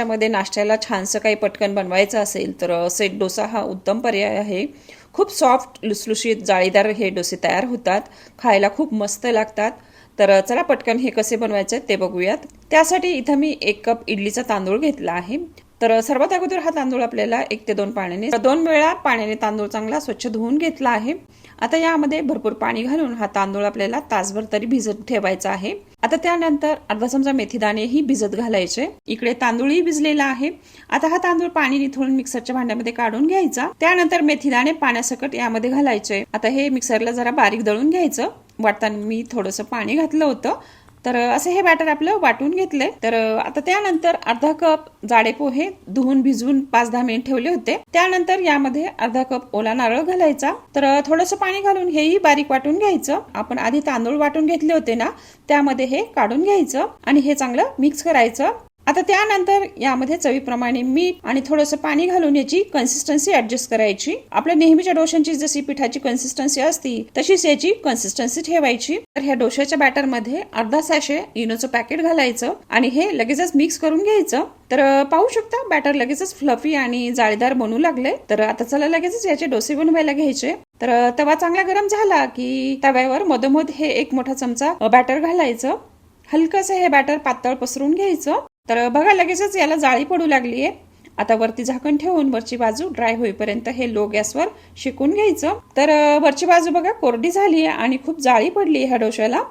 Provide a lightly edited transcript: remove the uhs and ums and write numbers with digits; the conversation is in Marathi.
त्यामध्ये नाश्त्याला छानसं काही पटकन बनवायचं असेल तर सेट डोसा हा उत्तम पर्याय आहे. खूप सॉफ्ट लुसलुशीत जाळीदार हे डोसे तयार होतात, खायला खूप मस्त लागतात. तर चला पटकन हे कसे बनवायचे ते बघूयात. त्यासाठी इथं मी 1 कप इडलीचा तांदूळ घेतला आहे. तर सर्वात अगोदर हा तांदूळ आपल्याला 1 ते 2 पाण्याने 2 वेळा पाण्याने तांदूळ चांगला स्वच्छ धुवून घेतला आहे. आता यामध्ये भरपूर पाणी घालून हा तांदूळ आपल्याला तासभर तरी भिजत ठेवायचा आहे. आता त्यानंतर अर्धा चमचा मेथीदाणेही भिजत घालायचे. इकडे तांदूळही भिजलेला आहे. आता हा तांदूळ पाणी निथळून मिक्सरच्या भांड्यामध्ये काढून घ्यायचा. त्यानंतर मेथीदाणे पाण्यासकट यामध्ये घालायचे. आता हे मिक्सरला जरा बारीक दळून घ्यायचं. वाटताना मी थोडंसं पाणी घातलं होतं. तर असं हे बॅटर आपलं वाटून घेतलंय. तर आता त्यानंतर अर्धा कप जाडे पोहे धुवून भिजवून 5-10 मिनिट ठेवले होते. त्यानंतर यामध्ये अर्धा कप ओला नारळ घालायचा. तर थोडंसं पाणी घालून हेही बारीक वाटून घ्यायचं. आपण आधी तांदूळ वाटून घेतले होते ना, त्यामध्ये हे काढून घ्यायचं आणि हे चांगलं मिक्स करायचं. आता त्यानंतर यामध्ये चवीप्रमाणे मीठ आणि थोडंसं पाणी घालून याची कन्सिस्टन्सी ऍडजस्ट करायची. आपल्या नेहमीच्या डोशांची जशी पिठाची कन्सिस्टन्सी असती तशीच याची कन्सिस्टन्सी ठेवायची. तर ह्या डोशाच्या बॅटर मध्ये अर्धा सॅशे इनोचं पॅकेट घालायचं आणि हे लगेचच मिक्स करून घ्यायचं. तर पाहू शकता बॅटर लगेचच फ्लफी आणि जाळीदार बनू लागले. तर आता चला लगेचच याचे डोसे बनवायला घ्यायचे. तर तवा चांगला गरम झाला की तव्यावर मधोमध हे 1 मोठा चमचा बॅटर घालायचं. हलकंसं हे बॅटर पातळ पसरून घ्यायचं. तर बघा लगेचच याला जाळी पडू लागलीये. आता वरती झाकण ठेवून वरची बाजू ड्राय होईपर्यंत हे लो गॅसवर शेकून घ्यायचं. तर वरची बाजू बघा कोरडी झाली आणि खूप जाळी पडली ह्या डोश्याला.